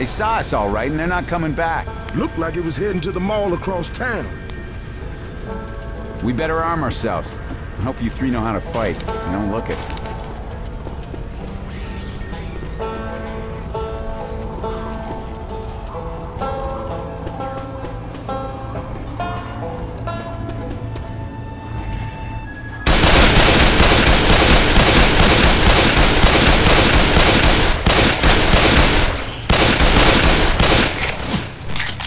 They saw us all right, and they're not coming back. Looked like it was heading to the mall across town. We better arm ourselves. I hope you three know how to fight. You don't look it.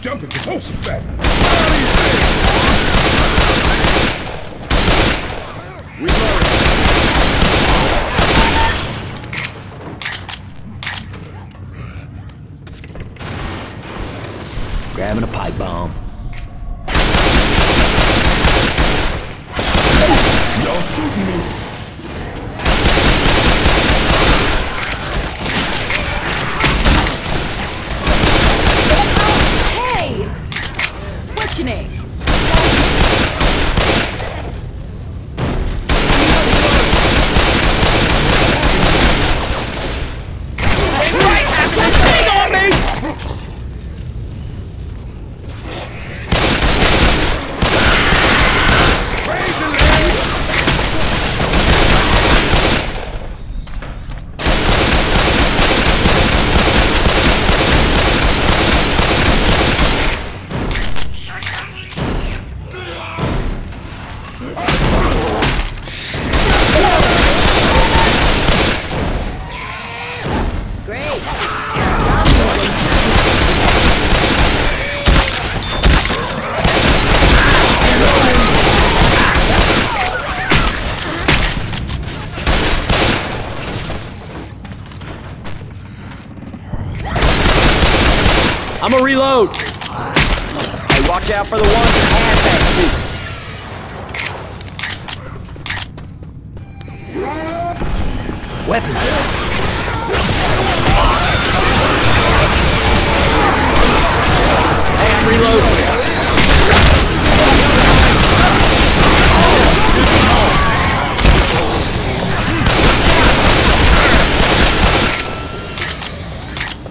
Jumping the horse back. Grabbing a pipe bomb. Y'all shooting me. Hey! What's your name? I'ma reload! Hey, watch out for the ones in hazmat suits! Weapons! Hey, I'm reloading!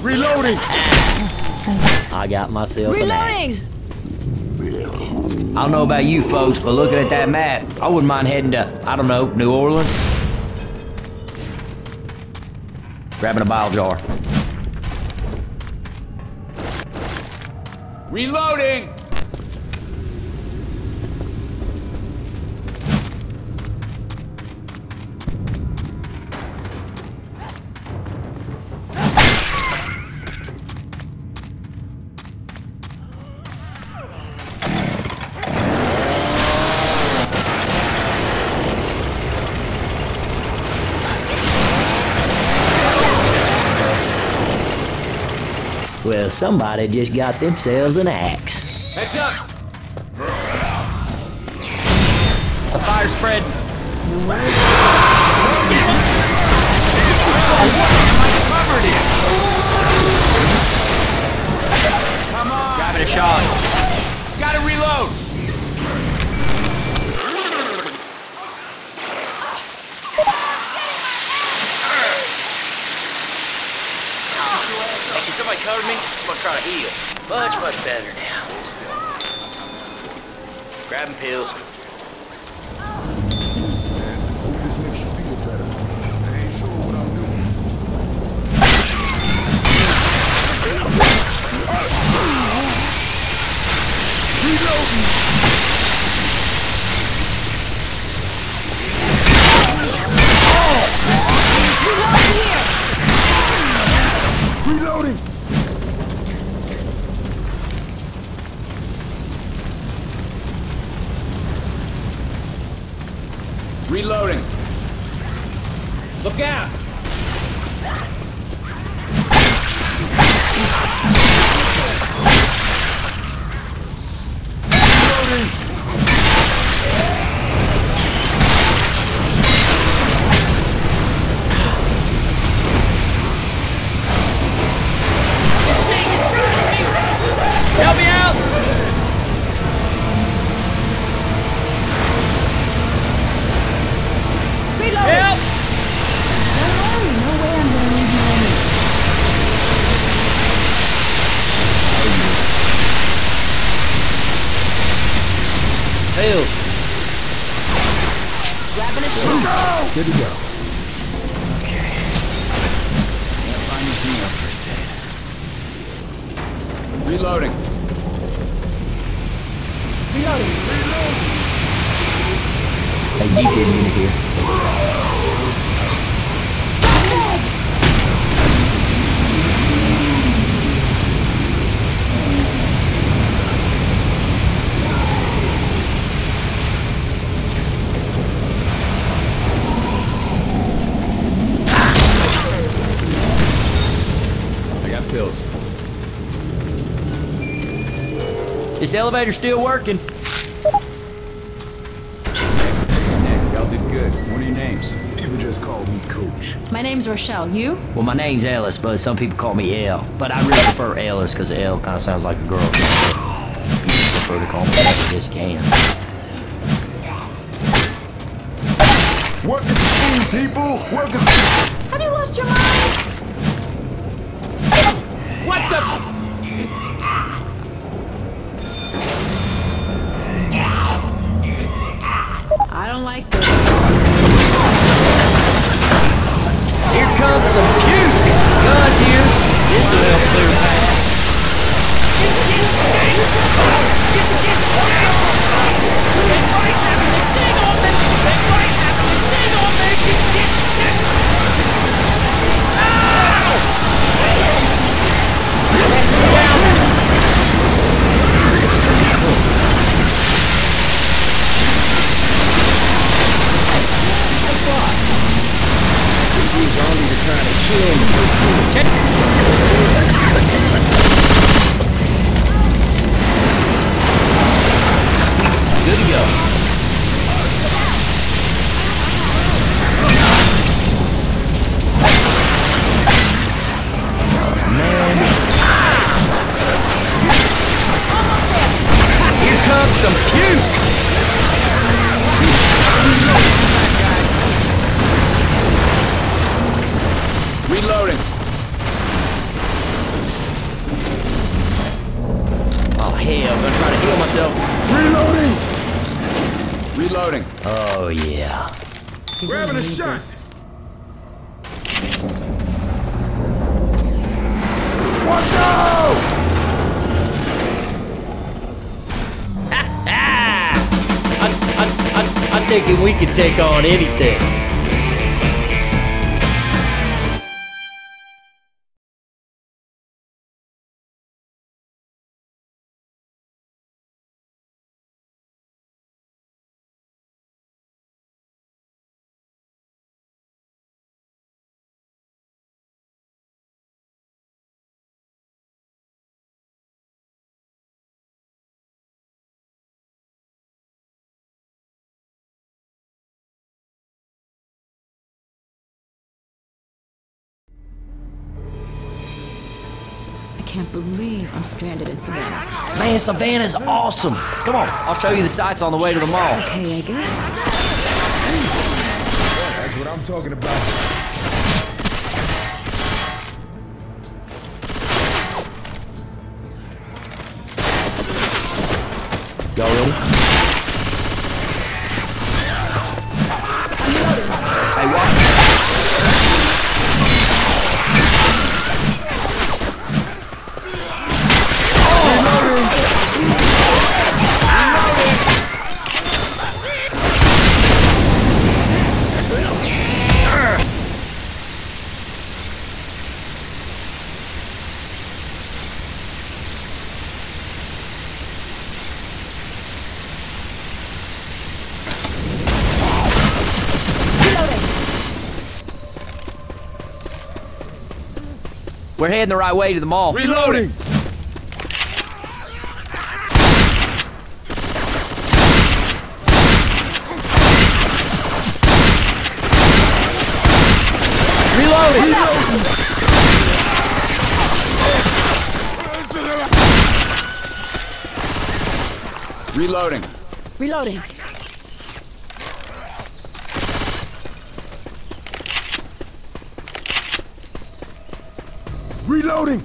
Reloading! I got myself Reloading! I don't know about you folks, but looking at that map, I wouldn't mind heading to, I don't know, New Orleans. Grabbing a bile jar. Reloading! Well, somebody just got themselves an axe. Heads up! The fire's spreading. Covered it. Come on! Grabbing a shot. Gotta reload! Hey, can somebody cover me? I'm gonna try to heal. Much better now. Grabbing pills. Hope this makes you feel better. I ain't sure what I'm doing. Reloading! Reloading! Reloading. Look out! Help me out! Help! Pills. Grabbing a shot. Good to go. Can't find anything else. Reloading. Hey, you getting into here? I got pills. This elevator's still working. Y'all did good. What are your names? People just call me Coach. My name's Rochelle. You? Well, my name's Ellis, but some people call me L. But I really prefer Ellis because L kind of sounds like a girl. You prefer to call me L, I guess you can. Work as a team, people! Work as a team! Have you lost your mind? What the? I don't like this. Here comes some puke. Guns here. This will help clear the path. Good to go. Man. Here comes some puke. Reloading. Oh hell, I'm gonna try to heal myself. Reloading. Oh yeah. Grabbing a shot! Watch out! I'm thinking we can take on anything. I can't believe I'm stranded in Savannah. Man, Savannah's awesome. Come on, I'll show you the sights on the way to the mall. Okay, I guess. That's what I'm talking about. Y'all ready? Hey, watch. We're heading the right way to the mall. Reloading. Reloading. Reloading. Reloading!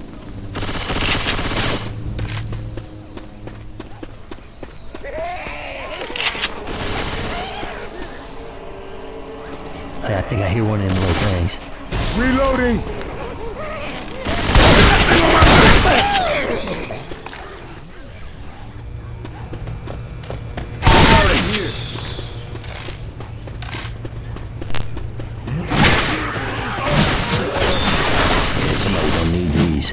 Hey, I think I hear one of them little things. Reloading! Yeah, somebody's gonna need these.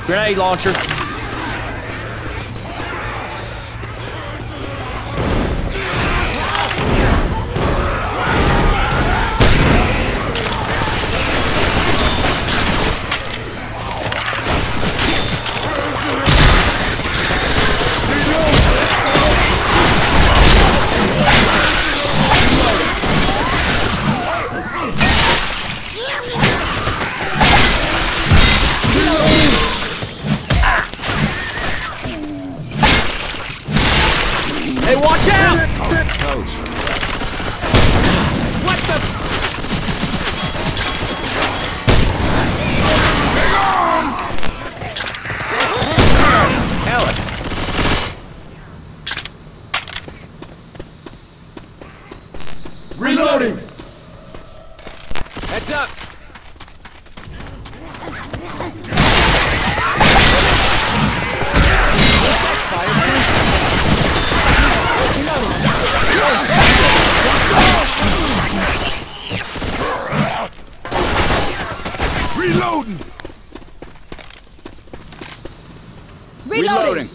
Grenade launcher. Hey, watch out! Coach. What the? Hell. Reloading! Heads up. Reloading! Reloading.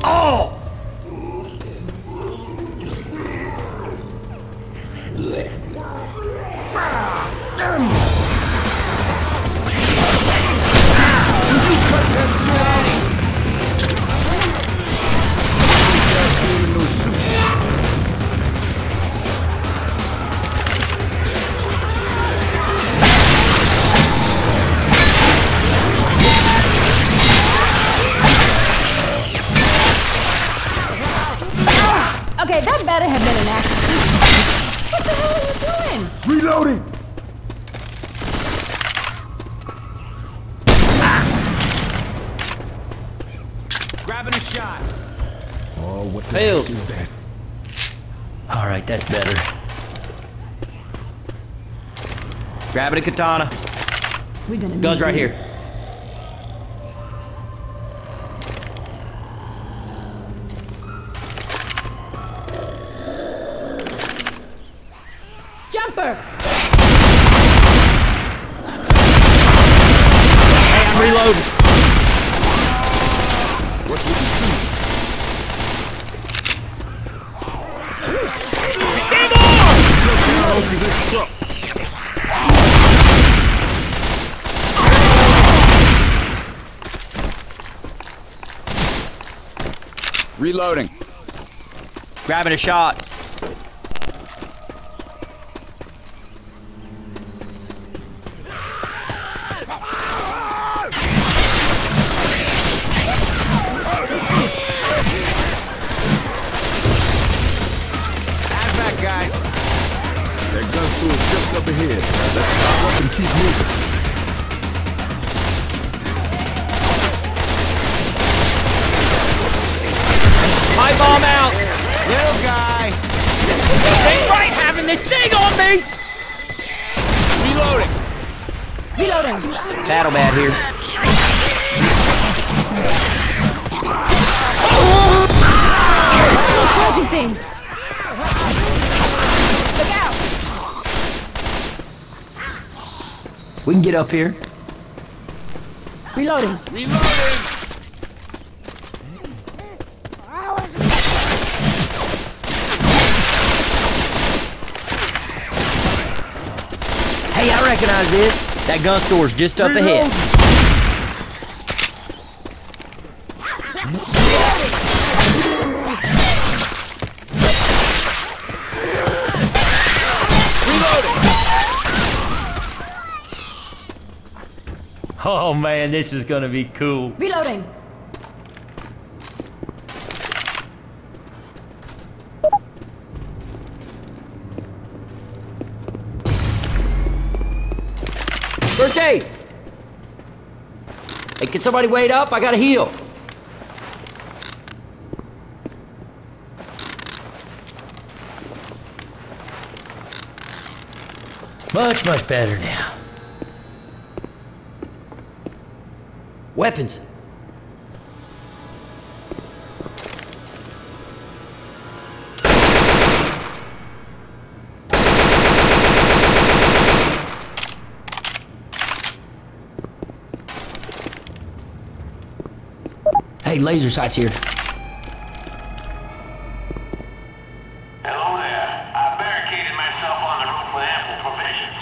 Oh! Okay, that better have been an accident. What the hell are you doing? Reloading! Grabbing a shot. Oh, what the Failed. heck is that? All right, that's better. Grabbing a katana. We're gonna Guns need right these. here. Jumper! Hey, I'm reloading. What's with the suits? Down to this truck. Reloading. Grabbing a shot. Back, guys. That gun store is just up ahead. Let's stop up and keep moving. Pipe bomb out. Little guy. Ain't right having this thing on me. Reloading. Reloading! Battle bat here. Charging things! Look out! We can get up here. Reloading! Reloading. Hey, I recognize this. That gun store's just up ahead. Oh man, this is gonna be cool. Reloading. First aid! Hey, can somebody wait up? I gotta heal. Much better now. Weapons. Hey, laser sights here. Hello there. I barricaded myself on the roof with ample provisions.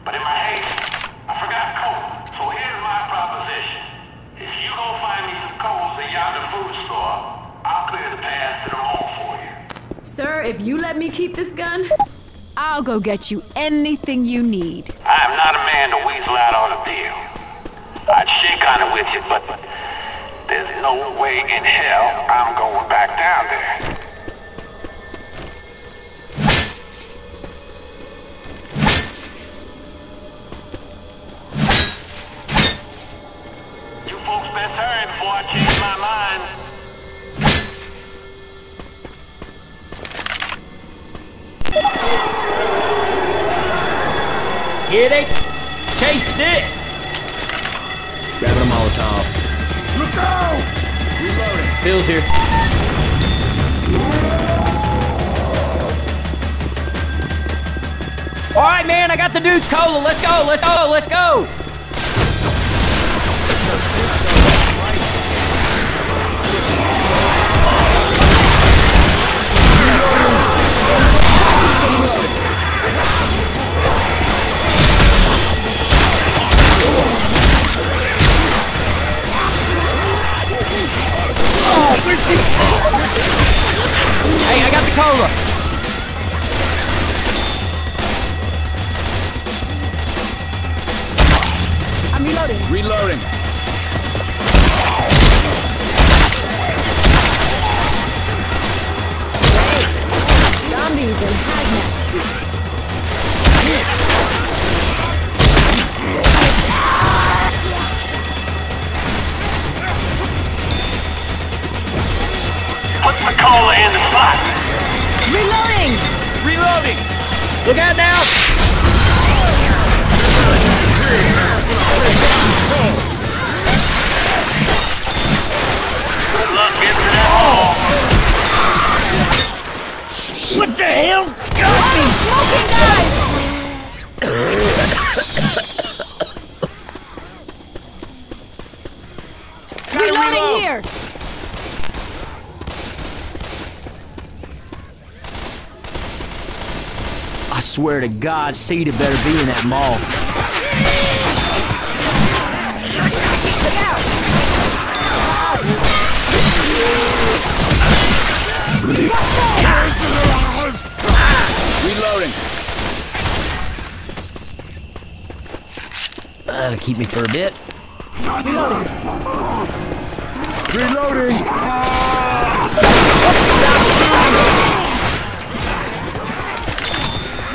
But in my haste, I forgot coal. So here's my proposition. If you go find me some coals at yonder food store, I'll clear the path to the mall for you. Sir, if you let me keep this gun, I'll go get you anything you need. I am not a man to weasel out on a deal. I'd shake on it with you, but there's no way in hell I'm going back down there. You folks best hurry before I change my mind. Here they chase this. Grabbing a Molotov. Look out! Reloading. Phil's here. All right, man, I got the dude's cola. Let's go, let's go, let's go. Hey, I got the cola. I'm reloading. Reloading. Zombies in hazmat suits. Put the cola in the spot. Reloading! Reloading. Look out now. Good luck getting to that hall. What the hell? Smoking guys! Reloading here! I swear to God, Cedar better be in that mall. Reloading. That'll keep me for a bit. Reloading!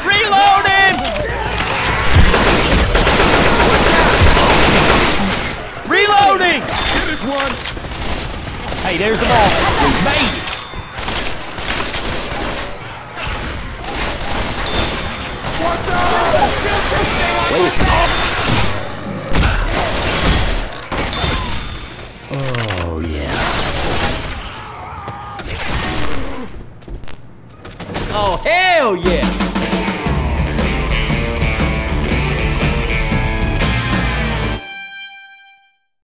Reload him! Reloading! Finish one! Hey, there's the ball. We made it. Wait a second. Oh, yeah. Oh, hell yeah!